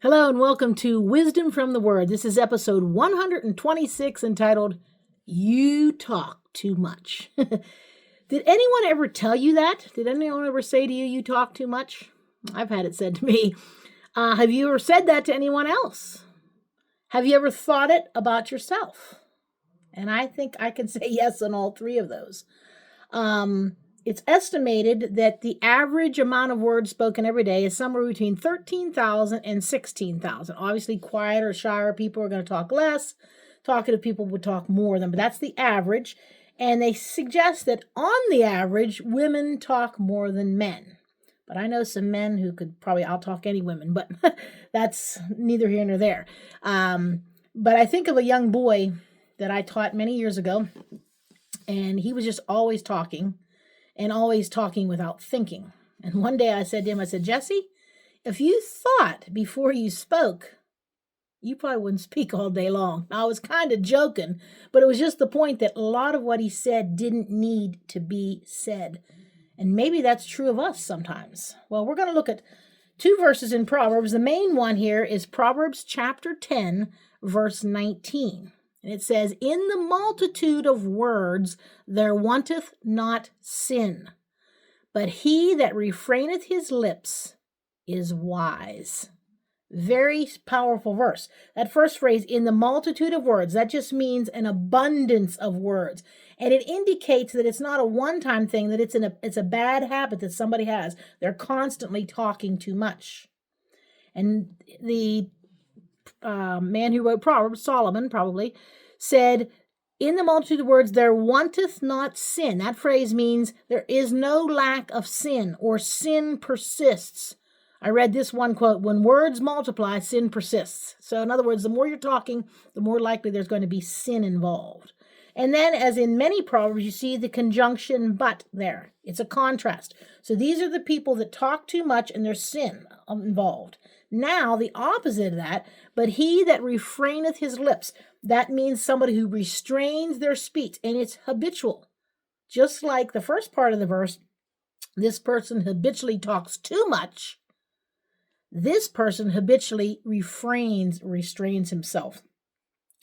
Hello and welcome to Wisdom from the Word. This is episode 126 entitled, You Talk Too Much. Did anyone ever tell you that? Did anyone ever say to you, you talk too much? I've had it said to me. Have you ever said that to anyone else? Have you ever thought it about yourself? And I think I can say yes on all three of those. It's estimated that the average amount of words spoken every day is somewhere between 13,000 and 16,000. Obviously, quieter, shyer people are going to talk less. Talkative people would talk more than, but that's the average. And they suggest that on the average, women talk more than men. But I know some men who could probably outtalk any women, but that's neither here nor there. But I think of a young boy that I taught many years ago, and he was just always talking. And always talking without thinking. And one day I said to him, Jesse, if you thought before you spoke, you probably wouldn't speak all day long. Now, I was kind of joking, but it was just the point that a lot of what he said didn't need to be said. And maybe that's true of us sometimes. Well, we're going to look at two verses in Proverbs. The main one here is Proverbs chapter 10, verse 19. And it says, in the multitude of words there wanteth not sin, but he that refraineth his lips is wise. Very powerful verse. That first phrase, in the multitude of words, that just means an abundance of words. And it indicates that it's not a one-time thing, that it's a bad habit that somebody has. They're constantly talking too much. And the man who wrote Proverbs, Solomon probably, said, in the multitude of words, there wanteth not sin. That phrase means there is no lack of sin, or sin persists. I read this one quote, when words multiply, sin persists. So in other words, the more you're talking, the more likely there's going to be sin involved. And then, as in many Proverbs, you see the conjunction but there. It's a contrast. So these are the people that talk too much and there's sin involved. Now, the opposite of that, but he that refraineth his lips, that means somebody who restrains their speech, and it's habitual. Just like the first part of the verse, this person habitually talks too much. This person habitually restrains himself.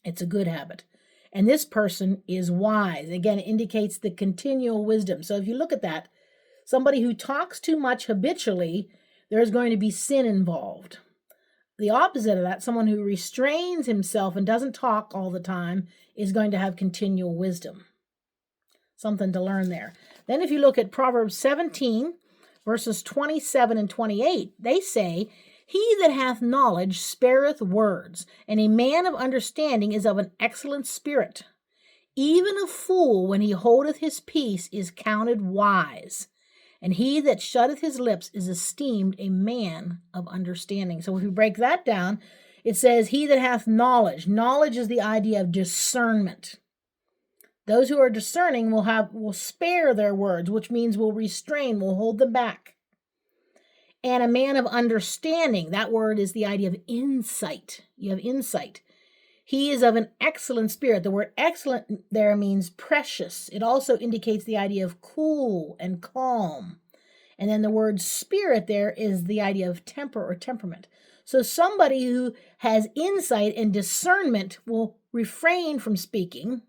It's a good habit. And this person is wise. Again, it indicates the continual wisdom. So if you look at that, somebody who talks too much habitually, there's going to be sin involved. The opposite of that, someone who restrains himself and doesn't talk all the time, is going to have continual wisdom. Something to learn there. Then if you look at Proverbs 17, verses 27 and 28, they say, he that hath knowledge spareth words, and a man of understanding is of an excellent spirit. Even a fool, when he holdeth his peace, is counted wise. And he that shutteth his lips is esteemed a man of understanding. So if we break that down, it says, he that hath knowledge. Knowledge is the idea of discernment. Those who are discerning will spare their words, which means will restrain, will hold them back. And a man of understanding, that word is the idea of insight. You have insight. He is of an excellent spirit. The word excellent there means precious. It also indicates the idea of cool and calm. And then the word spirit there is the idea of temper or temperament. So somebody who has insight and discernment will refrain from speaking.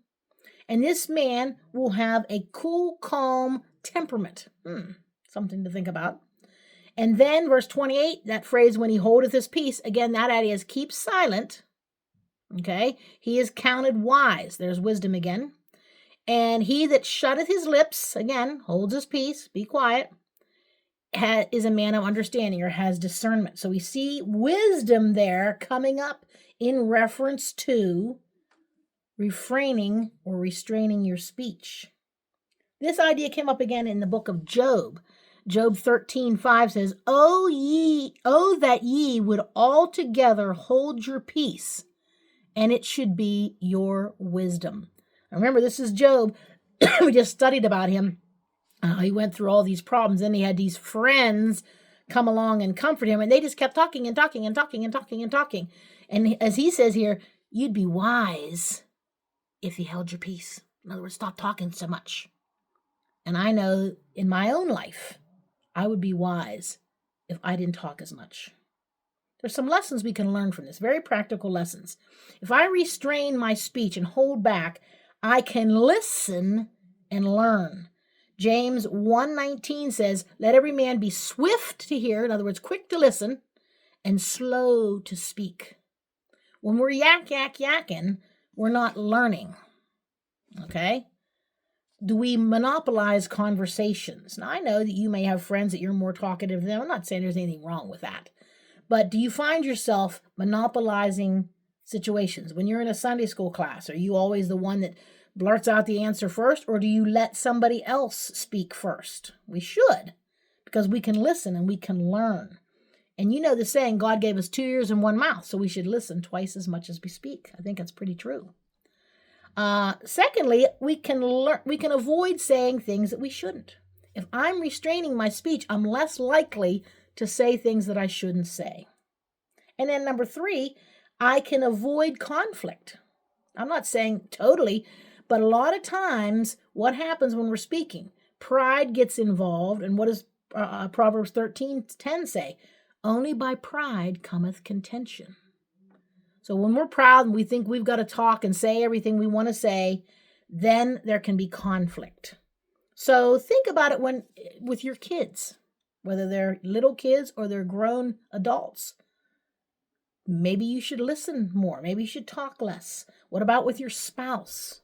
And this man will have a cool, calm temperament. Something to think about. And then verse 28, that phrase, when he holdeth his peace, again, that idea is keep silent. Okay, he is counted wise. There's wisdom again. And he that shutteth his lips, again, holds his peace, be quiet, is a man of understanding or has discernment. So we see wisdom there coming up in reference to refraining or restraining your speech. This idea came up again in the book of Job. Job 13:5 says, Oh, that ye would altogether hold your peace, and it should be your wisdom. Remember, this is Job. We just studied about him. He went through all these problems, and he had these friends come along and comfort him, and they just kept talking and talking and talking and talking and talking. And as he says here, you'd be wise if you held your peace. In other words, stop talking so much. And I know in my own life, I would be wise if I didn't talk as much. There's some lessons we can learn from this, very practical lessons. If I restrain my speech and hold back, I can listen and learn. James 1:19 says, let every man be swift to hear, in other words, quick to listen, and slow to speak. When we're yakking, we're not learning. Okay? Do we monopolize conversations? Now, I know that you may have friends that you're more talkative than. I'm not saying there's anything wrong with that. But do you find yourself monopolizing situations? When you're in a Sunday school class, are you always the one that blurts out the answer first, or do you let somebody else speak first? We should, because we can listen and we can learn. And you know the saying, God gave us 2 ears and 1 mouth, so we should listen twice as much as we speak. I think that's pretty true. Secondly, we can avoid saying things that we shouldn't. If I'm restraining my speech, I'm less likely to say things that I shouldn't say. And then number 3, I can avoid conflict. I'm not saying totally, but a lot of times what happens when we're speaking? Pride gets involved. And what does Proverbs 13:10 say? Only by pride cometh contention. So when we're proud and we think we've got to talk and say everything we want to say, then there can be conflict. So think about it with your kids, whether they're little kids or they're grown adults. Maybe you should listen more. Maybe you should talk less. What about with your spouse?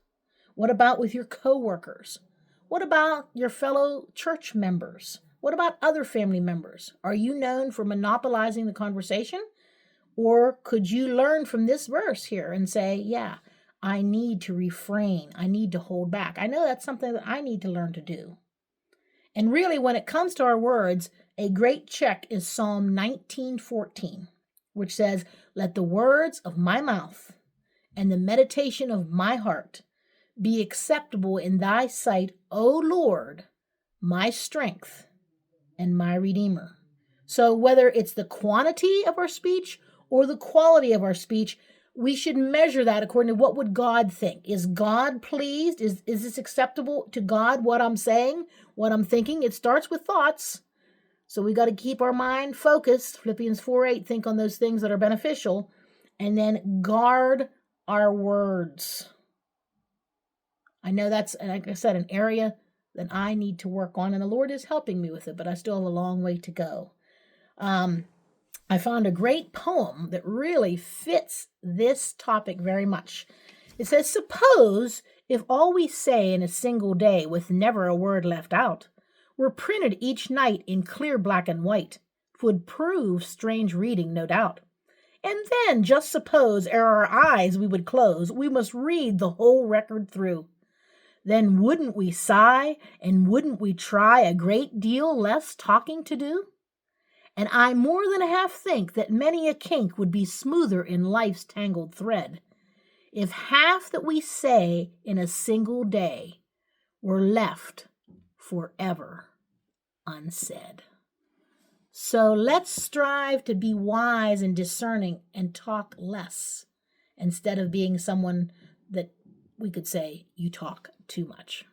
What about with your coworkers? What about your fellow church members? What about other family members? Are you known for monopolizing the conversation? Or could you learn from this verse here and say, yeah, I need to refrain. I need to hold back. I know that's something that I need to learn to do. And really, when it comes to our words, a great check is Psalm 19:14, which says, let the words of my mouth and the meditation of my heart be acceptable in thy sight, O Lord, my strength and my Redeemer. So whether it's the quantity of our speech or the quality of our speech, we should measure that according to what would God think. Is God pleased? Is this acceptable to God, what I'm saying, what I'm thinking? It starts with thoughts. So we got to keep our mind focused. Philippians 4:8, think on those things that are beneficial. And then guard our words. I know that's, like I said, an area that I need to work on, and the Lord is helping me with it, but I still have a long way to go. I found a great poem that really fits this topic very much. It says, suppose if all we say in a single day with never a word left out were printed each night in clear black and white, 'twould prove strange reading, no doubt. And then just suppose ere our eyes we would close, we must read the whole record through. Then wouldn't we sigh, and wouldn't we try a great deal less talking to do? And I more than half think that many a kink would be smoother in life's tangled thread, if half that we say in a single day were left forever unsaid. So let's strive to be wise and discerning and talk less, instead of being someone that we could say, you talk too much.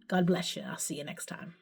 God bless you. I'll see you next time.